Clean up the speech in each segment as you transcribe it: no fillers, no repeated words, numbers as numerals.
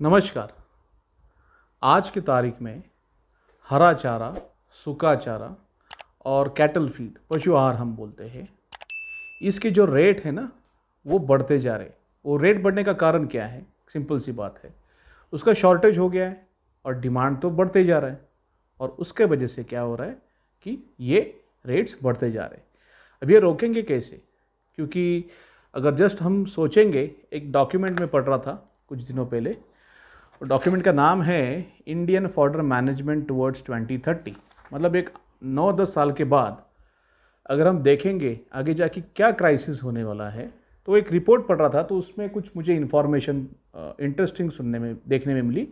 नमस्कार। आज की तारीख में हरा चारा, सूखा चारा और कैटल फीड, पशु आहार हम बोलते हैं, इसके जो रेट है ना वो बढ़ते जा रहे। वो रेट बढ़ने का कारण क्या है? सिंपल सी बात है, उसका शॉर्टेज हो गया है और डिमांड तो बढ़ते जा रहा है। और उसके वजह से क्या हो रहा है कि ये रेट्स बढ़ते जा रहे हैं। अब ये रोकेंगे कैसे? क्योंकि अगर जस्ट हम सोचेंगे, एक डॉक्यूमेंट में पढ़ रहा था कुछ दिनों पहले, डॉक्यूमेंट का नाम है इंडियन फॉडर मैनेजमेंट टुवर्ड्स 2030। मतलब एक 9-10 साल के बाद अगर हम देखेंगे आगे जाके क्या क्राइसिस होने वाला है, तो एक रिपोर्ट पढ़ रहा था, तो उसमें कुछ मुझे इन्फॉर्मेशन इंटरेस्टिंग सुनने में देखने में मिली,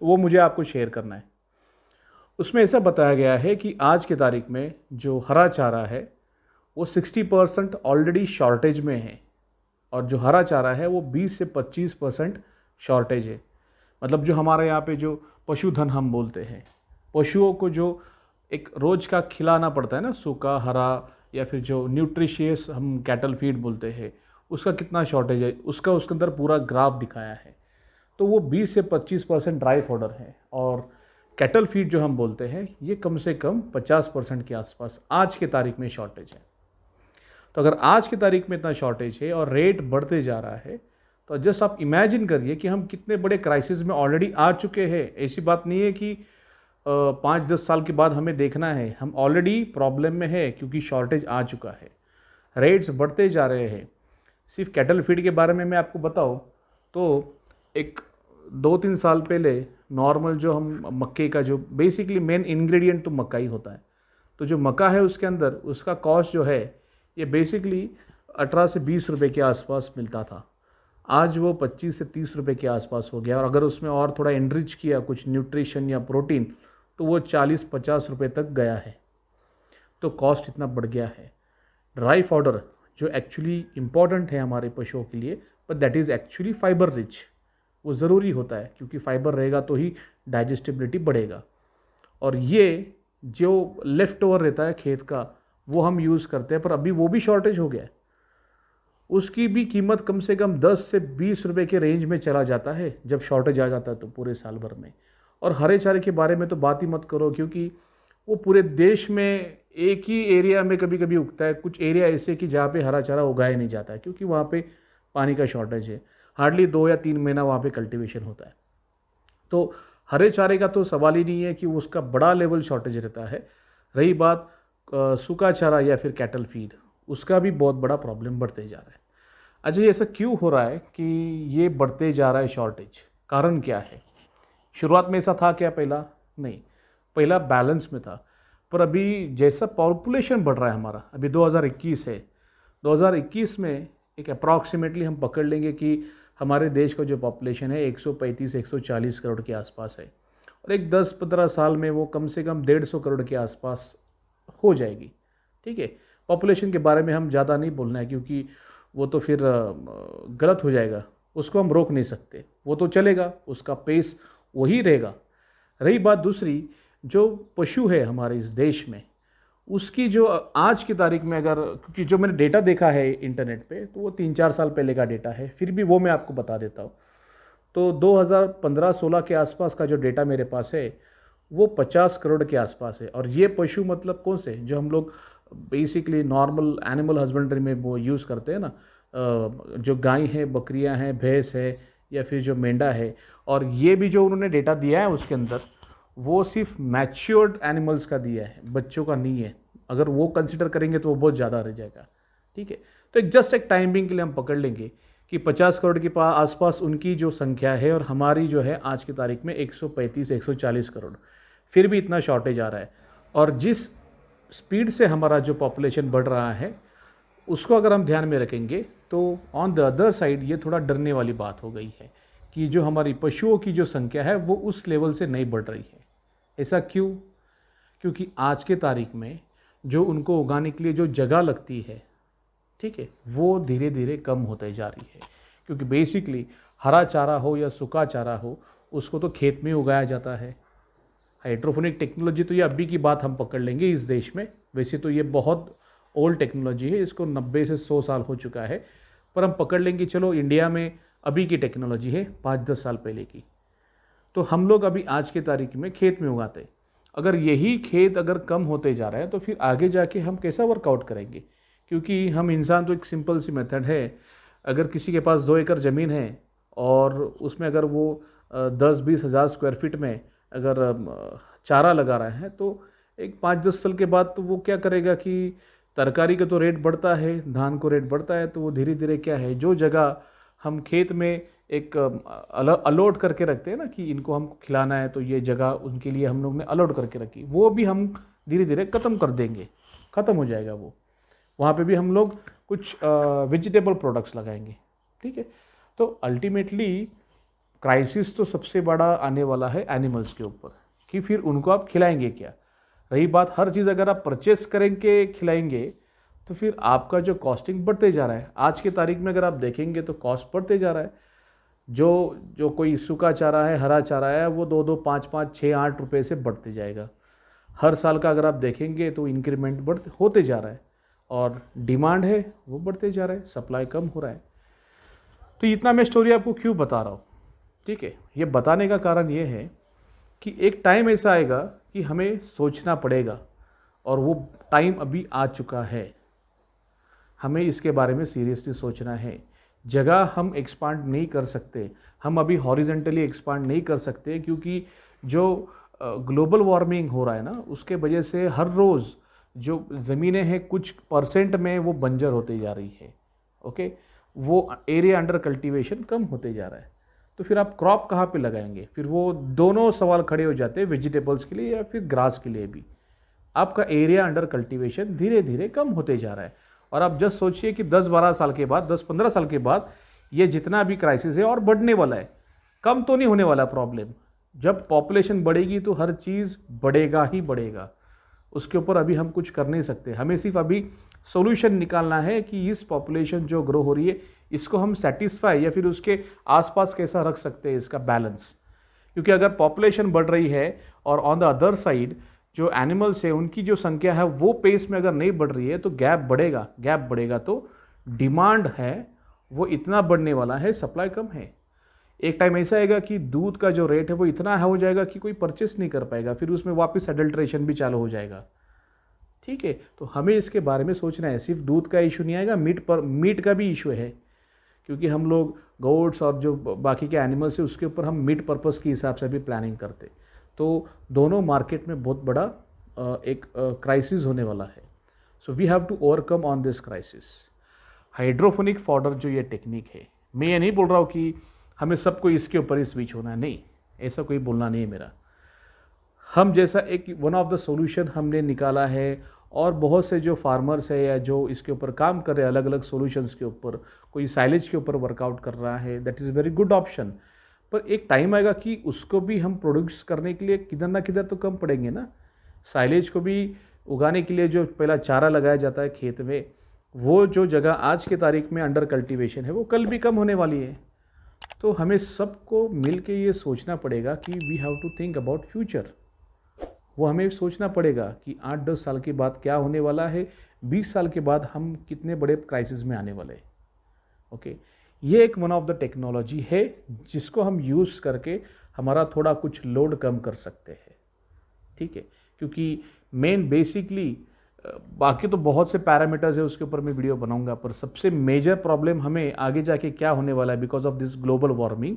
तो वो मुझे आपको शेयर करना है। उसमें ऐसा बताया गया है कि आज की तारीख में जो हरा चारा है वो 60% ऑलरेडी शॉर्टेज में है, और जो हरा चारा है वो 20 से 25% शॉर्टेज है। मतलब जो हमारे यहाँ पे जो पशुधन हम बोलते हैं, पशुओं को जो एक रोज़ का खिलाना पड़ता है ना, सूखा, हरा, या फिर जो न्यूट्रिशियस हम कैटल फीड बोलते हैं, उसका कितना शॉर्टेज है, उसका उसके अंदर पूरा ग्राफ दिखाया है। तो वो 20 से 25% ड्राई फॉडर है, और कैटल फीड जो हम बोलते हैं ये कम से कम 50% के आसपास आज के तारीख में शॉर्टेज है। तो अगर आज की तारीख में इतना शॉर्टेज है और रेट बढ़ते जा रहा है, तो जस्ट आप इमेजिन करिए कि हम कितने बड़े क्राइसिस में ऑलरेडी आ चुके हैं। ऐसी बात नहीं है कि 5-10 साल के बाद हमें देखना है, हम ऑलरेडी प्रॉब्लम में है क्योंकि शॉर्टेज आ चुका है, रेट्स बढ़ते जा रहे हैं। सिर्फ कैटल फीड के बारे में मैं आपको बताऊं तो एक 2-3 साल पहले नॉर्मल जो हम मक्के का जो बेसिकली मेन इंग्रेडिएंट तो मक्का ही होता है, तो जो मक्का है उसके अंदर उसका कॉस्ट जो है ये बेसिकली 18 से 20 रुपये के आसपास मिलता था। आज वो 25 से 30 रुपये के आसपास हो गया, और अगर उसमें और थोड़ा एनरिच किया कुछ न्यूट्रिशन या प्रोटीन, तो वो 40-50 रुपये तक गया है। तो कॉस्ट इतना बढ़ गया है। ड्राई फॉडर जो एक्चुअली इम्पॉर्टेंट है हमारे पशुओं के लिए, but that is actually fibre rich, वो ज़रूरी होता है क्योंकि फाइबर रहेगा तो ही डाइजेस्टिबिलिटी बढ़ेगा। और ये जो लेफ़्ट ओवर रहता है खेत का वो हम यूज़ करते हैं, पर अभी वो भी शॉर्टेज हो गया है। उसकी भी कीमत कम से कम 10 से 20 रुपये के रेंज में चला जाता है जब शॉर्टेज आ जाता है, तो पूरे साल भर में। और हरे चारे के बारे में तो बात ही मत करो, क्योंकि वो पूरे देश में एक ही एरिया में कभी कभी उगता है। कुछ एरिया ऐसे कि जहाँ पे हरा चारा उगाया नहीं जाता है क्योंकि वहाँ पे पानी का शॉर्टेज है। हार्डली 2 या 3 महीना वहाँ पे कल्टीवेशन होता है। तो हरे चारे का तो सवाल ही नहीं है कि उसका बड़ा लेवल शॉर्टेज रहता है। रही बात सूखा चारा या फिर कैटल फीड, उसका भी बहुत बड़ा प्रॉब्लम बढ़ते जा रहा है। अच्छा, ये ऐसा क्यों हो रहा है कि ये बढ़ते जा रहा है शॉर्टेज? कारण क्या है? शुरुआत में ऐसा था क्या पहला? नहीं, पहला बैलेंस में था। पर अभी जैसा पॉपुलेशन बढ़ रहा है हमारा, अभी 2021 है, 2021 में एक अप्रॉक्सीमेटली हम पकड़ लेंगे कि हमारे देश का जो पॉपुलेशन है 135-140 करोड़ के आसपास है, और एक 10-15 साल में वो कम से कम 150 करोड़ के आसपास हो जाएगी। ठीक है, पॉपुलेशन के बारे में हम ज़्यादा नहीं बोलना है क्योंकि वो तो फिर गलत हो जाएगा, उसको हम रोक नहीं सकते, वो तो चलेगा, उसका पेस वही रहेगा। रही बात दूसरी, जो पशु है हमारे इस देश में, उसकी जो आज की तारीख में, अगर क्योंकि जो मैंने डेटा देखा है इंटरनेट पे, तो वो 3-4 साल पहले का डेटा है, फिर भी वो मैं आपको बता देता हूँ। तो 2015-16 के आसपास का जो डेटा मेरे पास है वो 50 करोड़ के आसपास है। और ये पशु मतलब कौन से, जो हम लोग बेसिकली नॉर्मल एनिमल हस्बेंड्री में वो यूज़ करते हैं ना, जो गाय है, बकरियां हैं, भैंस है, या फिर जो मेंढा है। और ये भी जो उन्होंने डेटा दिया है उसके अंदर वो सिर्फ मैच्योर्ड एनिमल्स का दिया है, बच्चों का नहीं है। अगर वो कंसिडर करेंगे तो वो बहुत ज़्यादा रह जाएगा। ठीक है, तो एक टाइमिंग के लिए हम पकड़ लेंगे कि 50 करोड़ के आसपास उनकी जो संख्या है, और हमारी जो है आज की तारीख में 135-140 करोड़, फिर भी इतना शॉर्टेज आ रहा है। और जिस स्पीड से हमारा जो पॉपुलेशन बढ़ रहा है उसको अगर हम ध्यान में रखेंगे, तो ऑन द अदर साइड ये थोड़ा डरने वाली बात हो गई है कि जो हमारी पशुओं की जो संख्या है वो उस लेवल से नहीं बढ़ रही है। ऐसा क्यों? क्योंकि आज के तारीख में जो उनको उगाने के लिए जो जगह लगती है, ठीक है, वो धीरे धीरे कम होते जा रही है। क्योंकि बेसिकली हरा चारा हो या सूखा चारा हो, उसको तो खेत में उगाया जाता है। हाइड्रोपोनिक टेक्नोलॉजी तो ये अभी की बात हम पकड़ लेंगे इस देश में, वैसे तो ये बहुत ओल्ड टेक्नोलॉजी है, इसको 90 से 100 साल हो चुका है, पर हम पकड़ लेंगे चलो इंडिया में अभी की टेक्नोलॉजी है 5-10 साल पहले की। तो हम लोग अभी आज की तारीख में खेत में उगाते हैं। अगर यही खेत अगर कम होते जा रहा है तो फिर आगे जाके हम कैसा वर्कआउट करेंगे? क्योंकि हम इंसान तो एक सिंपल सी मेथड है, अगर किसी के पास 2 एकड़ ज़मीन है और उसमें अगर वो 10-20 हज़ार स्क्वायर फीट में अगर चारा लगा रहा है तो एक 5-10 साल के बाद तो वो क्या करेगा कि तरकारी का तो रेट बढ़ता है, धान को रेट बढ़ता है, तो वो धीरे धीरे क्या है, जो जगह हम खेत में एक अलॉट करके रखते हैं ना कि इनको हमको खिलाना है, तो ये जगह उनके लिए हम लोग ने अलॉट करके रखी, वो भी हम धीरे धीरे ख़त्म कर देंगे, ख़त्म हो जाएगा वो। वहाँ पे भी हम लोग कुछ वेजिटेबल प्रोडक्ट्स लगाएंगे, ठीक है। तो अल्टीमेटली क्राइसिस तो सबसे बड़ा आने वाला है एनिमल्स के ऊपर, कि फिर उनको आप खिलाएंगे क्या। रही बात, हर चीज़ अगर आप परचेस करेंगे खिलाएंगे तो फिर आपका जो कॉस्टिंग बढ़ते जा रहा है। आज की तारीख में अगर आप देखेंगे तो कॉस्ट बढ़ते जा रहा है। जो जो कोई सूखा चारा है, हरा चारा है, वो 2-2, 5-5, 6-8 रुपये से बढ़ते जाएगा। हर साल का अगर आप देखेंगे तो इंक्रीमेंट बढ़ते होते जा रहा है, और डिमांड है वो बढ़ते जा रहा है, सप्लाई कम हो रहा है। तो इतना मैं स्टोरी आपको क्यों बता रहा हूँ, ठीक है। ये बताने का कारण ये है कि एक टाइम ऐसा आएगा कि हमें सोचना पड़ेगा, और वो टाइम अभी आ चुका है। हमें इसके बारे में सीरियसली सोचना है। जगह हम एक्सपांड नहीं कर सकते, हम अभी हॉरिजेंटली एक्सपांड नहीं कर सकते, क्योंकि जो ग्लोबल वार्मिंग हो रहा है ना, उसके वजह से हर रोज़ जो ज़मीनें हैं कुछ परसेंट में वो बंजर होते जा रही है, ओके। वो एरिया अंडर कल्टीवेशन कम होते जा रहा है। तो फिर आप क्रॉप कहाँ पे लगाएंगे? फिर वो दोनों सवाल खड़े हो जाते हैं, वेजिटेबल्स के लिए या फिर ग्रास के लिए भी। आपका एरिया अंडर कल्टीवेशन धीरे धीरे कम होते जा रहा है, और आप जस्ट सोचिए कि 10-12 साल के बाद, 10-15 साल के बाद ये जितना भी क्राइसिस है और बढ़ने वाला है, कम तो नहीं होने वाला प्रॉब्लम। जब पॉपुलेशन बढ़ेगी तो हर चीज़ बढ़ेगा ही बढ़ेगा, उसके ऊपर अभी हम कुछ कर नहीं सकते। हमें सिर्फ अभी सॉल्यूशन निकालना है कि इस पॉपुलेशन जो ग्रो हो रही है इसको हम सेटिस्फाई या फिर उसके आसपास कैसा रख सकते हैं, इसका बैलेंस। क्योंकि अगर पॉपुलेशन बढ़ रही है और ऑन द अदर साइड जो एनिमल्स है उनकी जो संख्या है वो पेस में अगर नहीं बढ़ रही है तो गैप बढ़ेगा। गैप बढ़ेगा तो डिमांड है वो इतना बढ़ने वाला है, सप्लाई कम है। एक टाइम ऐसा आएगा कि दूध का जो रेट है वो इतना हो जाएगा कि कोई परचेस नहीं कर पाएगा, फिर उसमें वापस एडल्ट्रेशन भी चालू हो जाएगा, ठीक है। तो हमें इसके बारे में सोचना है। सिर्फ दूध का इशू नहीं आएगा, मीट का भी इशू है, क्योंकि हम लोग गोट्स और जो बाकी के एनिमल्स है उसके ऊपर हम मीट पर्पस के हिसाब से भी प्लानिंग करते। तो दोनों मार्केट में बहुत बड़ा एक क्राइसिस होने वाला है। So we have to overcome on this crisis. Hydrophonic fodder जो ये टेक्निक है, मैं ये नहीं बोल रहा हूँ कि हमें सबको इसके ऊपर ही स्विच होना है, नहीं, ऐसा कोई बोलना नहीं है मेरा। हम जैसा एक वन ऑफ द सॉल्यूशन हमने निकाला है, और बहुत से जो फार्मर्स है या जो इसके ऊपर काम कर रहे हैं अलग अलग सॉल्यूशंस के ऊपर, कोई साइलेज के ऊपर वर्कआउट कर रहा है, that is very good option. पर एक टाइम आएगा कि उसको भी हम प्रोड्यूस करने के लिए किधर ना किधर तो कम पड़ेंगे ना। साइलेज को भी उगाने के लिए जो पहला चारा लगाया जाता है खेत में, वो जो जगह आज की तारीख में अंडर कल्टीवेशन है वो कल भी कम होने वाली है। तो हमें सबको मिल के ये सोचना पड़ेगा कि we have to think about future. वो हमें सोचना पड़ेगा कि 8-10 साल के बाद क्या होने वाला है, 20 साल के बाद हम कितने बड़े क्राइसिस में आने वाले हैं, ओके। ये एक वन ऑफ द टेक्नोलॉजी है जिसको हम यूज़ करके हमारा थोड़ा कुछ लोड कम कर सकते हैं, ठीक है। क्योंकि मेन बेसिकली बाकी तो बहुत से पैरामीटर्स है, उसके ऊपर मैं वीडियो बनाऊंगा, पर सबसे मेजर प्रॉब्लम हमें आगे जाके क्या होने वाला है because of this global warming,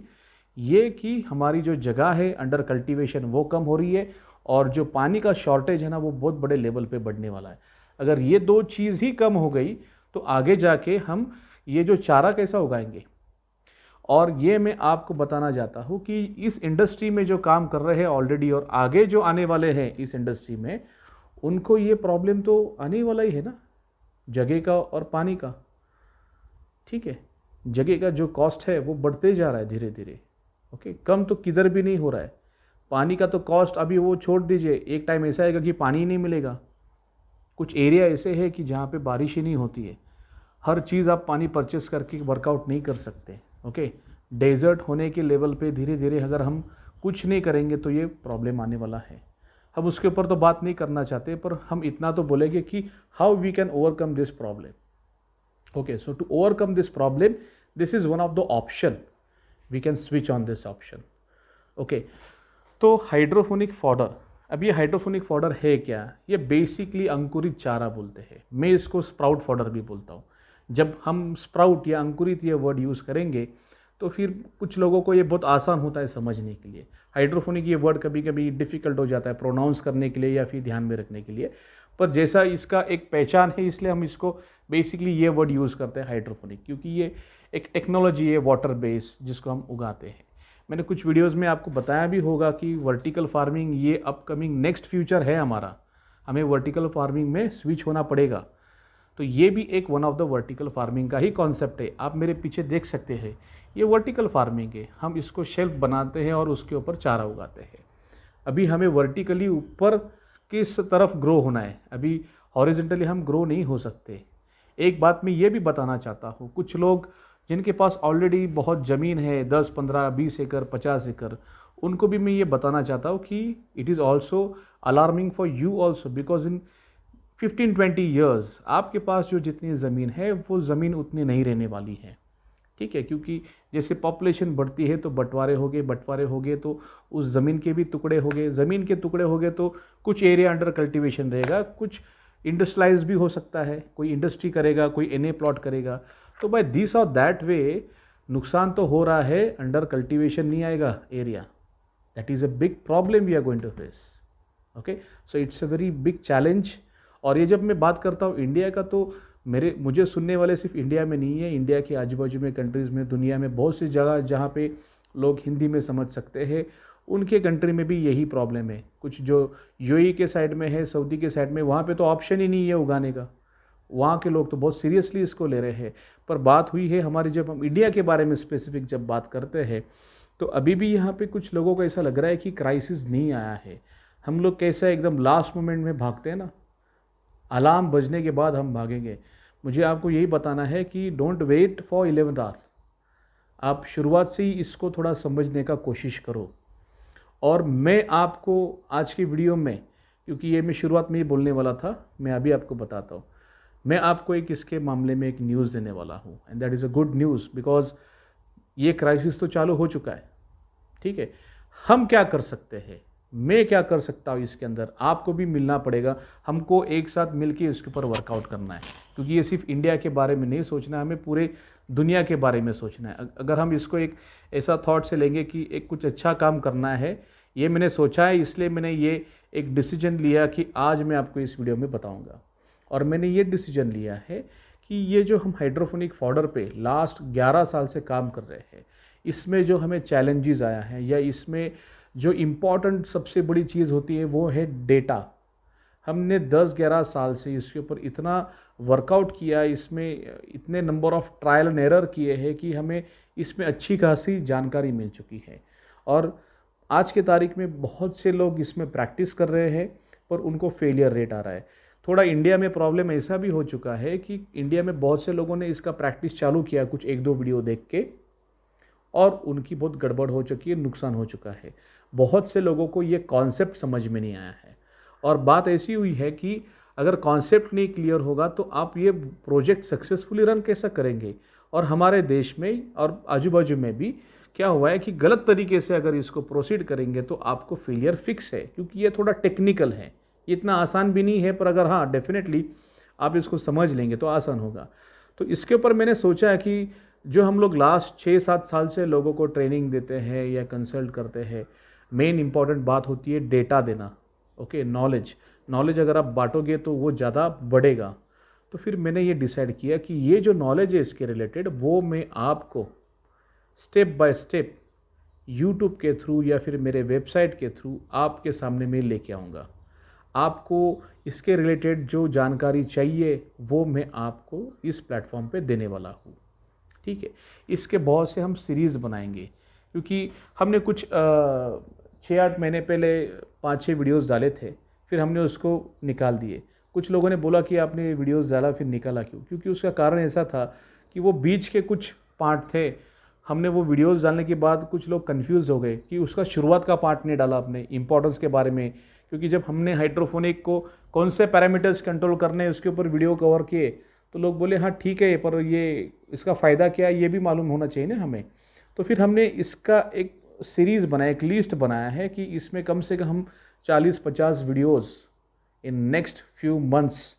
ये कि हमारी जो जगह है अंडर कल्टीवेशन वो कम हो रही है, और जो पानी का शॉर्टेज है ना वो बहुत बड़े लेवल पे बढ़ने वाला है। अगर ये दो चीज़ ही कम हो गई तो आगे जाके हम ये जो चारा कैसा उगाएंगे। और ये मैं आपको बताना चाहता हूँ कि इस इंडस्ट्री में जो काम कर रहे हैं ऑलरेडी और आगे जो आने वाले हैं इस इंडस्ट्री में, उनको ये प्रॉब्लम तो आने वाला ही है ना, जगह का और पानी का, ठीक है। जगह का जो कॉस्ट है वो बढ़ते जा रहा है धीरे धीरे, ओके। कम तो किधर भी नहीं हो रहा है। पानी का तो कॉस्ट अभी वो छोड़ दीजिए, एक टाइम ऐसा आएगा कि पानी ही नहीं मिलेगा। कुछ एरिया ऐसे है कि जहाँ पे बारिश ही नहीं होती है, हर चीज़ आप पानी परचेस करके वर्कआउट नहीं कर सकते, ओके। डेजर्ट होने के लेवल पे धीरे धीरे अगर हम कुछ नहीं करेंगे तो ये प्रॉब्लम आने वाला है। हम उसके ऊपर तो बात नहीं करना चाहते, पर हम इतना तो बोलेंगे कि how we can overcome this problem, okay. So to overcome this problem, this is one of the option, we can switch on this option. Okay, तो हाइड्रोफोनिक फॉडर, अब ये हाइड्रोफोनिक फॉडर है क्या? ये बेसिकली अंकुरित चारा बोलते हैं, मैं इसको स्प्राउट फॉडर भी बोलता हूँ। जब हम स्प्राउट या अंकुरित ये वर्ड यूज़ करेंगे तो फिर कुछ लोगों को ये बहुत आसान होता है समझने के लिए। हाइड्रोफोनिक ये वर्ड कभी कभी डिफ़िकल्ट हो जाता है प्रोनाउंस करने के लिए या फिर ध्यान में रखने के लिए, पर जैसा इसका एक पहचान है इसलिए हम इसको बेसिकली ये वर्ड यूज़ करते हैं हाइड्रोफोनिक, क्योंकि ये एक टेक्नोलॉजी है वाटर बेस जिसको हम उगाते हैं। मैंने कुछ वीडियोस में आपको बताया भी होगा कि वर्टिकल फार्मिंग ये अपकमिंग नेक्स्ट फ्यूचर है हमारा, हमें वर्टिकल फार्मिंग में स्विच होना पड़ेगा। तो ये भी एक one of the vertical farming का ही कॉन्सेप्ट है। आप मेरे पीछे देख सकते हैं, ये वर्टिकल फार्मिंग है, हम इसको शेल्फ बनाते हैं और उसके ऊपर चारा उगाते हैं। अभी हमें वर्टिकली ऊपर किस तरफ ग्रो होना है, अभी हॉरिजॉन्टली हम ग्रो नहीं हो सकते। एक बात मैं ये भी बताना चाहता हूँ, कुछ लोग जिनके पास ऑलरेडी बहुत ज़मीन है 10, 15, 20 एकड़, 50 एकड़, उनको भी मैं ये बताना चाहता हूँ कि it is also alarming for you also, because in 15-20 years आपके पास जो जितनी ज़मीन है वो ज़मीन उतनी नहीं रहने वाली है, ठीक है। क्योंकि जैसे पॉपुलेशन बढ़ती है तो बंटवारे हो गए तो उस ज़मीन के भी टुकड़े हो गए, ज़मीन के टुकड़े हो गए तो कुछ एरिया अंडर कल्टीवेशन रहेगा, कुछ इंडस्ट्रियलाइज भी हो सकता है, कोई इंडस्ट्री करेगा, कोई एनए प्लॉट करेगा। तो बाय दिस और दैट वे नुकसान तो हो रहा है, अंडर कल्टीवेशन नहीं आएगा area. That is a big problem we are going to face. Okay, so it's a very big challenge. और ये जब मैं बात करता हूँ इंडिया का, तो मुझे सुनने वाले सिर्फ इंडिया में नहीं है, इंडिया के आजू बाजू में कंट्रीज़ में, दुनिया में बहुत सी जगह जहाँ पे लोग हिंदी में समझ सकते हैं, उनके कंट्री में भी यही प्रॉब्लम है। कुछ जो यूएई के साइड में है, सऊदी के साइड में, वहाँ पे तो ऑप्शन ही नहीं है उगाने का, वहाँ के लोग तो बहुत सीरियसली इसको ले रहे हैं। पर बात हुई है हमारी, जब हम इंडिया के बारे में स्पेसिफिक जब बात करते हैं, तो अभी भी यहाँ पे कुछ लोगों को ऐसा लग रहा है कि क्राइसिस नहीं आया है। हम लोग कैसे एकदम लास्ट मोमेंट में भागते हैं ना, अलार्म बजने के बाद हम भागेंगे। मुझे आपको यही बताना है कि don't wait for 11th our, आप शुरुआत से ही इसको थोड़ा समझने का कोशिश करो। और मैं आपको आज की वीडियो में, क्योंकि ये मैं शुरुआत में ही बोलने वाला था, मैं अभी आपको बताता हूँ, मैं आपको एक इसके मामले में एक न्यूज़ देने वाला हूँ, and that is a good news, because ये क्राइसिस तो चालू हो चुका है, ठीक है। हम क्या कर सकते हैं, मैं क्या कर सकता हूँ इसके अंदर, आपको भी मिलना पड़ेगा, हमको एक साथ मिलके इसके ऊपर वर्कआउट करना है। क्योंकि ये सिर्फ इंडिया के बारे में नहीं सोचना है, हमें पूरे दुनिया के बारे में सोचना है। अगर हम इसको एक ऐसा थॉट से लेंगे कि एक कुछ अच्छा काम करना है, ये मैंने सोचा है, इसलिए मैंने ये एक डिसीजन लिया कि आज मैं आपको इस वीडियो में बताऊँगा। और मैंने ये डिसीजन लिया है कि ये जो हम हाइड्रोफोनिक फॉडर पे लास्ट 11 साल से काम कर रहे हैं, इसमें जो हमें चैलेंजेस आया है, या इसमें जो इम्पॉर्टेंट सबसे बड़ी चीज़ होती है वो है डेटा। हमने 10-11 साल से इसके ऊपर इतना वर्कआउट किया, इसमें इतने number of trial and error किए हैं कि हमें इसमें अच्छी खासी जानकारी मिल चुकी है। और आज के तारीख में बहुत से लोग इसमें प्रैक्टिस कर रहे हैं, पर उनको फेलियर रेट आ रहा है। थोड़ा इंडिया में प्रॉब्लम ऐसा भी हो चुका है कि इंडिया में बहुत से लोगों ने इसका प्रैक्टिस चालू किया कुछ 1-2 वीडियो देख के, और उनकी बहुत गड़बड़ हो चुकी है, नुकसान हो चुका है। बहुत से लोगों को ये कॉन्सेप्ट समझ में नहीं आया है। और बात ऐसी हुई है कि अगर कॉन्सेप्ट नहीं क्लियर होगा तो आप ये प्रोजेक्ट सक्सेसफुली रन कैसा करेंगे। और हमारे देश में और आजू बाजू में भी क्या हुआ है कि गलत तरीके से अगर इसको प्रोसीड करेंगे तो आपको फेलियर फिक्स है, क्योंकि ये थोड़ा टेक्निकल है, इतना आसान भी नहीं है। पर अगर हाँ डेफिनेटली आप इसको समझ लेंगे तो आसान होगा। तो इसके ऊपर मैंने सोचा है कि जो हम लोग लास्ट 6-7 साल से लोगों को ट्रेनिंग देते हैं या कंसल्ट करते हैं, मेन इंपॉर्टेंट बात होती है डेटा देना। ओके, नॉलेज अगर आप बांटोगे तो वो ज़्यादा बढ़ेगा। तो फिर मैंने ये डिसाइड किया कि ये जो नॉलेज है इसके रिलेटेड, वो मैं आपको स्टेप बाय स्टेप यूट्यूब के थ्रू या फिर मेरे वेबसाइट के थ्रू आपके सामने मैं लेके आऊँगा। आपको इसके रिलेटेड जो जानकारी चाहिए वो मैं आपको इस प्लेटफॉर्म पे देने वाला हूँ, ठीक है। इसके बहुत से हम सीरीज़ बनाएंगे, क्योंकि हमने कुछ 6-8 महीने पहले 5-6 वीडियोस डाले थे, फिर हमने उसको निकाल दिए। कुछ लोगों ने बोला कि आपने वीडियोस डाला फिर निकाला क्यों? क्योंकि उसका कारण ऐसा था कि वो बीच के कुछ पार्ट थे, हमने वो वीडियोस डालने के बाद कुछ लोग कंफ्यूज हो गए कि उसका शुरुआत का पार्ट नहीं डाला आपने, इंपॉर्टेंस के बारे में। क्योंकि जब हमने हाइड्रोफोनिक को कौन से पैरामीटर्स कंट्रोल करने हैं उसके ऊपर वीडियो कवर किए, तो लोग बोले हाँ ठीक है, पर ये इसका फ़ायदा क्या है ये भी मालूम होना चाहिए ना हमें। तो फिर हमने इसका एक सीरीज़ बनाया, एक लिस्ट बनाया है कि इसमें कम से कम हम 40-50 videos in next few months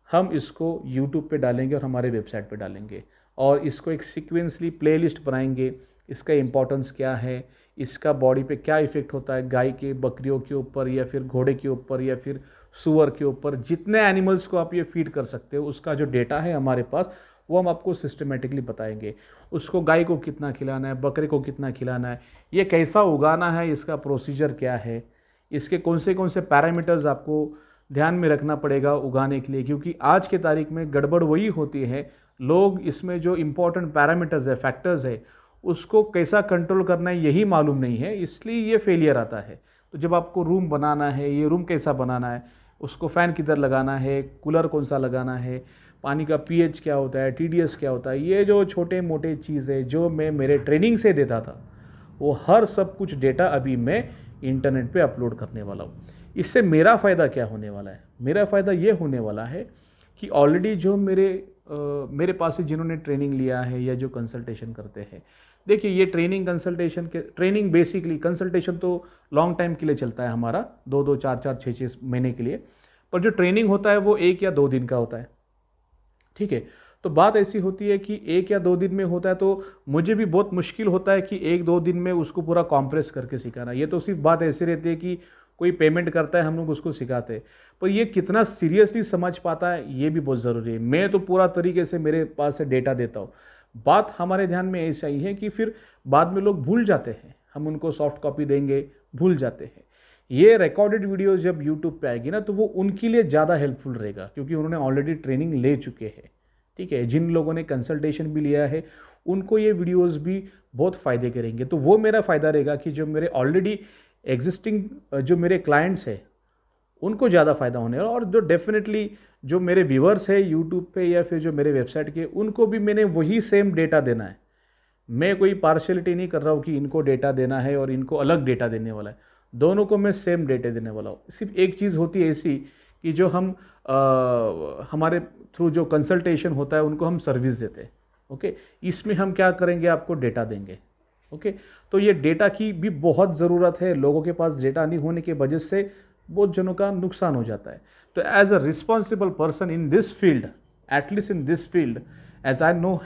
हम इसको यूट्यूब पे डालेंगे और हमारे वेबसाइट पे डालेंगे, और इसको एक सीक्वेंसली प्लेलिस्ट बनाएंगे। इसका इम्पोर्टेंस क्या है, इसका बॉडी पे क्या इफ़ेक्ट होता है, गाय के, बकरियों के ऊपर या फिर घोड़े के ऊपर या फिर सूअर के ऊपर, जितने एनिमल्स को आप ये फीड कर सकते हो उसका जो डेटा है हमारे पास, वो हम आपको सिस्टमेटिकली बताएंगे। उसको गाय को कितना खिलाना है, बकरे को कितना खिलाना है, ये कैसा उगाना है, इसका प्रोसीजर क्या है, इसके कौन से पैरामीटर्स आपको ध्यान में रखना पड़ेगा उगाने के लिए, क्योंकि आज के तारीख में गड़बड़ वही होती है, लोग इसमें जो इम्पोर्टेंट पैरामीटर्स है, फैक्टर्स है, उसको कैसा कंट्रोल करना है यही मालूम नहीं है, इसलिए ये फेलियर आता है। तो जब आपको रूम बनाना है, ये रूम कैसा बनाना है, उसको फ़ैन किधर लगाना है, कूलर कौन सा लगाना है, पानी का पीएच क्या होता है, टीडीएस क्या होता है, ये जो छोटे मोटे चीज़ें जो मैं मेरे ट्रेनिंग से देता था, वो हर सब कुछ डेटा अभी मैं इंटरनेट पे अपलोड करने वाला हूँ। इससे मेरा फ़ायदा क्या होने वाला है? मेरा फ़ायदा ये होने वाला है कि ऑलरेडी जो मेरे पास से जिन्होंने ट्रेनिंग लिया है या जो कंसल्टेशन करते हैं, देखिए ये ट्रेनिंग बेसिकली, कंसल्टेशन तो लॉन्ग टाइम के लिए चलता है हमारा, 2-2, 4-4, 6-6 महीने के लिए, पर जो ट्रेनिंग होता है वो 1 या 2 दिन का होता है, ठीक है। तो बात ऐसी होती है कि 1 या 2 दिन में होता है, तो मुझे भी बहुत मुश्किल होता है कि 1-2 दिन में उसको पूरा कॉम्प्रेस करके सिखाना। ये तो सिर्फ बात ऐसी रहती है कि कोई पेमेंट करता है, हम लोग उसको सिखाते हैं, पर ये कितना सीरियसली समझ पाता है ये भी बहुत ज़रूरी है। मैं तो पूरा तरीके से मेरे पास से डेटा देता हूँ। बात हमारे ध्यान में ऐसा ही है कि फिर बाद में लोग भूल जाते हैं, हम उनको सॉफ्ट कॉपी देंगे, भूल जाते हैं। ये रिकॉर्डेड वीडियो जब यूट्यूब पे आएगी ना, तो वो उनके लिए ज़्यादा हेल्पफुल रहेगा, क्योंकि उन्होंने ऑलरेडी ट्रेनिंग ले चुके हैं, ठीक है। जिन लोगों ने कंसल्टेशन भी लिया है उनको ये वीडियोस भी बहुत फ़ायदे करेंगे। तो वो मेरा फ़ायदा रहेगा कि जो मेरे ऑलरेडी एग्जिस्टिंग जो मेरे क्लाइंट्स हैं उनको ज़्यादा फ़ायदा होने वाला, और जो डेफिनेटली जो मेरे व्यूअर्स है यूट्यूब पे या फिर जो मेरे वेबसाइट के, उनको भी मैंने वही सेम डेटा देना है। मैं कोई पार्शलिटी नहीं कर रहा हूँ कि इनको डेटा देना है और इनको अलग डेटा देने वाला है, दोनों को मैं सेम डेटा देने वाला हूँ। सिर्फ एक चीज़ होती है ऐसी कि जो हम हमारे थ्रू जो कंसल्टेशन होता है उनको हम सर्विस देते हैं, ओके। इसमें हम क्या करेंगे, आपको डेटा देंगे, ओके। तो ये डेटा की भी बहुत ज़रूरत है, लोगों के पास डेटा नहीं होने की वजह से बहुत जनों का नुकसान हो जाता है। तो as a responsible person in this field, at least in this field, as I know,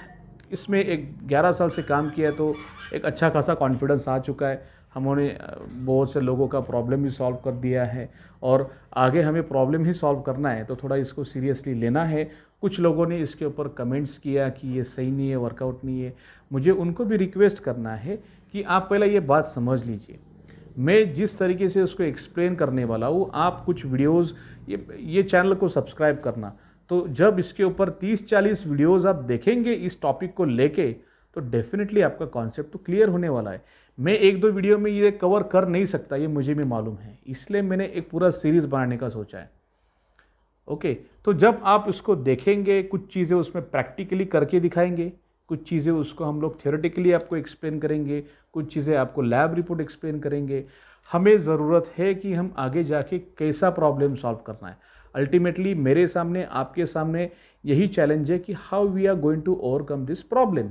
इसमें एक 11 साल से काम किया है, तो एक अच्छा खासा कॉन्फिडेंस आ चुका है। हमने बहुत से लोगों का प्रॉब्लम ही सॉल्व कर दिया है, और आगे हमें प्रॉब्लम ही सॉल्व करना है, तो थोड़ा इसको सीरियसली लेना है। कुछ लोगों ने इसके ऊपर कमेंट्स किया कि ये सही नहीं है, वर्कआउट नहीं है। मुझे उनको भी रिक्वेस्ट करना है कि आप पहले ये बात समझ लीजिए, मैं जिस तरीके से उसको एक्सप्लेन करने वाला हूँ, आप कुछ वीडियोस, ये चैनल को सब्सक्राइब करना, तो जब इसके ऊपर 30-40 वीडियोस आप देखेंगे इस टॉपिक को लेके, तो डेफिनेटली आपका कॉन्सेप्ट तो क्लियर होने वाला है। मैं 1-2 वीडियो में ये कवर कर नहीं सकता, ये मुझे भी मालूम है, इसलिए मैंने एक पूरा सीरीज़ बनाने का सोचा है, ओके। तो जब आप इसको देखेंगे, कुछ चीज़ें उसमें प्रैक्टिकली करके दिखाएंगे, कुछ चीज़ें उसको हम लोग थियोरेटिकली आपको एक्सप्लेन करेंगे, कुछ चीज़ें आपको लैब रिपोर्ट एक्सप्लेन करेंगे। हमें ज़रूरत है कि हम आगे जाके कैसा प्रॉब्लम सॉल्व करना है। अल्टीमेटली मेरे सामने, आपके सामने यही चैलेंज है कि how we are going to overcome this problem,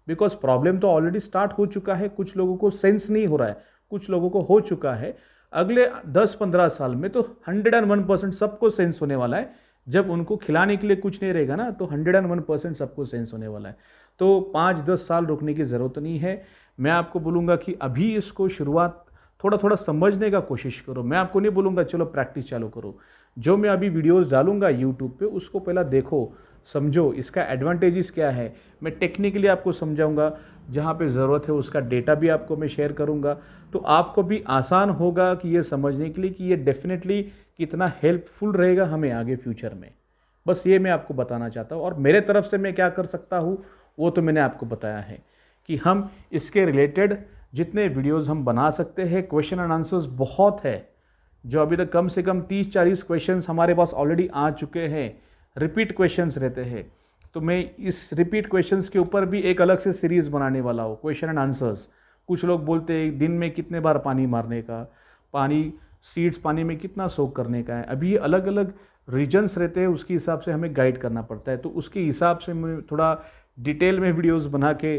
because problem तो ऑलरेडी स्टार्ट हो चुका है, कुछ लोगों को सेंस नहीं हो रहा है, कुछ लोगों को हो चुका है। अगले 10-15 साल में तो 101% सबको सेंस होने वाला है। जब उनको खिलाने के लिए कुछ नहीं रहेगा ना, तो 101% सबको सेंस होने वाला है। तो 5-10 साल रुकने की ज़रूरत नहीं है। मैं आपको बोलूँगा कि अभी इसको शुरुआत थोड़ा थोड़ा समझने का कोशिश करो। मैं आपको नहीं बोलूँगा चलो प्रैक्टिस चालू करो। जो मैं अभी वीडियोस डालूंगा यूट्यूब पे, उसको पहला देखो, समझो इसका एडवांटेजेस क्या है। मैं टेक्निकली आपको समझाऊंगा, जहाँ पे ज़रूरत है उसका डेटा भी आपको मैं शेयर करूँगा, तो आपको भी आसान होगा कि ये समझने के लिए कि ये डेफिनेटली कितना हेल्पफुल रहेगा हमें आगे फ्यूचर में। बस ये मैं आपको बताना चाहता हूँ, और मेरे तरफ से मैं क्या कर सकता हूँ वो तो मैंने आपको बताया है कि हम इसके रिलेटेड जितने वीडियोस हम बना सकते हैं, क्वेश्चन एंड आंसर्स बहुत है, जो अभी तक कम से कम 30-40 क्वेश्चंस हमारे पास ऑलरेडी आ चुके हैं, रिपीट क्वेश्चंस रहते हैं। तो मैं इस रिपीट क्वेश्चंस के ऊपर भी एक अलग से सीरीज़ बनाने वाला हूँ, क्वेश्चन एंड आंसर्स। कुछ लोग बोलते हैं दिन में कितने बार पानी मारने का, पानी सीड्स पानी में कितना सोक करने का है। अभी ये अलग अलग रीजन्स रहते हैं, उसके हिसाब से हमें गाइड करना पड़ता है, तो उसके हिसाब से मैं थोड़ा डिटेल में वीडियोस बना के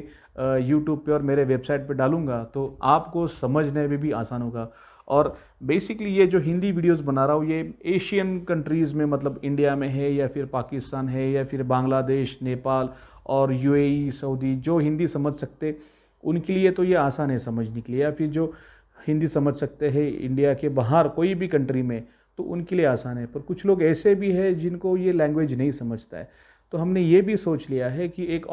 यूट्यूब पे और मेरे वेबसाइट पे डालूंगा तो आपको समझने में भी आसान होगा। और बेसिकली ये जो हिंदी वीडियोस बना रहा हूँ ये एशियन कंट्रीज़ में, मतलब इंडिया में है या फिर पाकिस्तान है या फिर बांग्लादेश, नेपाल और यूएई, सऊदी, जो हिंदी समझ सकते उनके लिए तो ये आसान है समझने के लिए, या फिर जो हिंदी समझ सकते हैं इंडिया के बाहर कोई भी कंट्री में तो उनके लिए आसान है। पर कुछ लोग ऐसे भी हैं जिनको ये लैंग्वेज नहीं समझता है, तो हमने ये भी सोच लिया है कि एक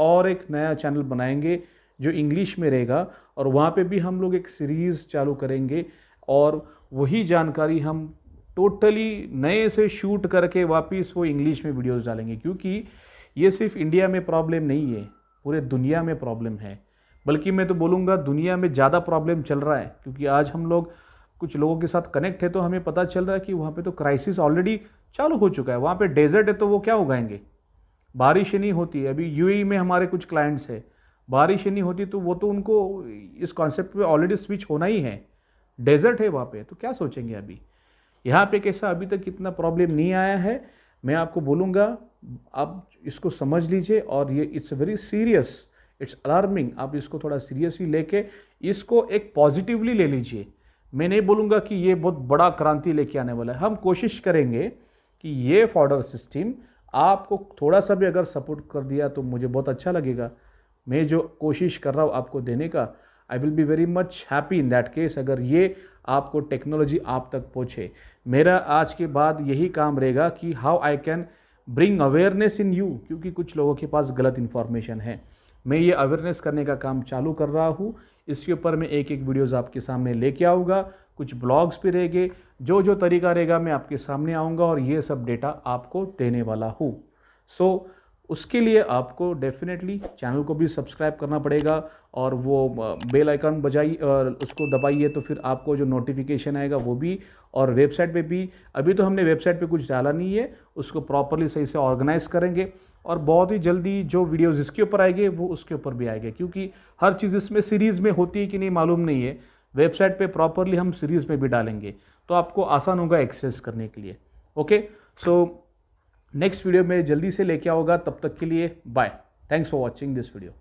नया चैनल बनाएंगे जो इंग्लिश में रहेगा और वहाँ पे भी हम लोग एक सीरीज़ चालू करेंगे और वही जानकारी हम टोटली नए से शूट करके वापस वो इंग्लिश में वीडियोस डालेंगे। क्योंकि ये सिर्फ इंडिया में प्रॉब्लम नहीं है, पूरे दुनिया में प्रॉब्लम है, बल्कि मैं तो बोलूँगा दुनिया में ज़्यादा प्रॉब्लम चल रहा है। क्योंकि आज हम लोग कुछ लोगों के साथ कनेक्ट है तो हमें पता चल रहा है कि वहाँ पे तो क्राइसिस ऑलरेडी चालू हो चुका है। वहाँ पे डेजर्ट है तो वो क्या उगाएंगे, बारिश ही नहीं होती है। अभी यूएई में हमारे कुछ क्लाइंट्स है, बारिश ही नहीं होती तो वो तो उनको इस कॉन्सेप्ट पे ऑलरेडी स्विच होना ही है, डेजर्ट है वहाँ पे, तो क्या सोचेंगे। अभी यहाँ पे कैसा अभी तक इतना प्रॉब्लम नहीं आया है। मैं आपको बोलूँगा आप इसको समझ लीजिए और ये it's very serious, it's alarming. आप इसको थोड़ा सीरियसली लेके इसको एक पॉजिटिवली ले लीजिए। मैं नहीं बोलूँगा कि ये बहुत बड़ा क्रांति लेके आने वाला है, हम कोशिश करेंगे कि ये फॉर्डर सिस्टम आपको थोड़ा सा भी अगर सपोर्ट कर दिया तो मुझे बहुत अच्छा लगेगा। मैं जो कोशिश कर रहा हूँ आपको देने का, I will be very much happy in that case अगर ये आपको टेक्नोलॉजी आप तक पहुँचे। मेरा आज के बाद यही काम रहेगा कि how I can bring awareness in you, क्योंकि कुछ लोगों के पास गलत इन्फॉर्मेशन है। मैं ये अवेयरनेस करने का काम चालू कर रहा हूँ। इसके ऊपर मैं एक वीडियोज़ आपके सामने लेके आऊँगा, कुछ ब्लॉग्स भी रहेंगे, जो तरीका रहेगा मैं आपके सामने आऊँगा और ये सब डेटा आपको देने वाला हूँ। सो उसके लिए आपको डेफिनेटली चैनल को भी सब्सक्राइब करना पड़ेगा और वो बेल आइकन बजाइए और उसको दबाइए तो फिर आपको जो नोटिफिकेशन आएगा वो भी। और वेबसाइट पे भी अभी तो हमने वेबसाइट पे कुछ डाला नहीं है, उसको प्रॉपरली सही से ऑर्गेनाइज करेंगे और बहुत ही जल्दी जो वीडियोस इसके ऊपर आएंगे वो उसके ऊपर भी आएंगे। क्योंकि हर चीज़ इसमें सीरीज़ में होती है कि नहीं मालूम नहीं है, वेबसाइट पे प्रॉपरली हम सीरीज़ में भी डालेंगे तो आपको आसान होगा एक्सेस करने के लिए। ओके, सो नेक्स्ट वीडियो में जल्दी से लेके आओगा, तब तक के लिए bye. Thanks for watching this video.